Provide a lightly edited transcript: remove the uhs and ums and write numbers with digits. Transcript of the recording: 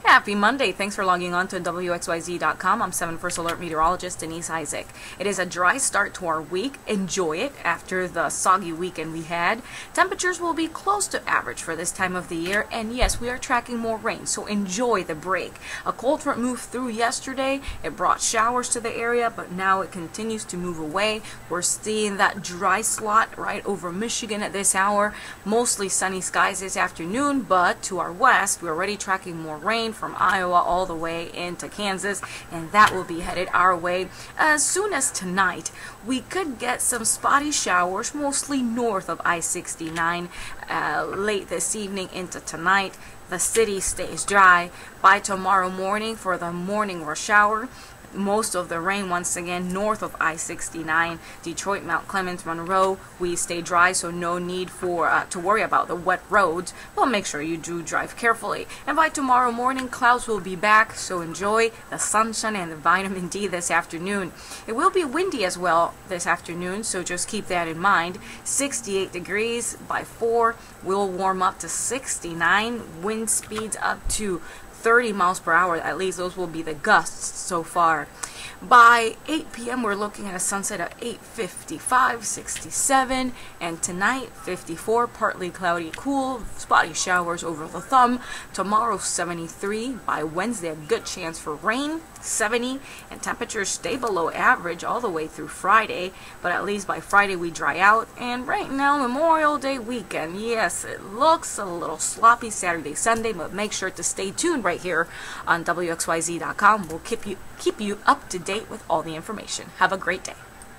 Happy Monday. Thanks for logging on to WXYZ.com. I'm 7 First Alert Meteorologist Denise Isaac. It is a dry start to our week. Enjoy it after the soggy weekend we had. Temperatures will be close to average for this time of the year, and yes, we are tracking more rain, so enjoy the break. A cold front moved through yesterday. It brought showers to the area, but now it continues to move away. We're seeing that dry slot right over Michigan at this hour. Mostly sunny skies this afternoon, but to our west, we're already tracking more rain from Iowa all the way into Kansas, and that will be headed our way as soon as tonight. We could get some spotty showers, mostly north of I-69, late this evening into tonight. The city stays dry. By tomorrow morning for the morning rush hour, most of the rain once again north of I-69, Detroit, Mount Clemens, Monroe. We stay dry, so no need for to worry about the wet roads, but make sure you do drive carefully. And by tomorrow morning, clouds will be back, so enjoy the sunshine and the vitamin D this afternoon. It will be windy as well this afternoon, so just keep that in mind. 68 degrees by 4. We'll warm up to 69. Wind speeds up to 30 miles per hour. At least those will be the gusts so far. By 8 p.m. we're looking at a sunset of 8:55, 67, and tonight 54, partly cloudy, cool, spotty showers over the thumb. Tomorrow 73. By Wednesday a good chance for rain, 70, and temperatures stay below average all the way through Friday, but at least by Friday we dry out. And right now, Memorial Day weekend, yes, it looks a little sloppy Saturday, Sunday, but make sure to stay tuned right here on WXYZ.com. We'll keep you up to date with all the information. Have a great day.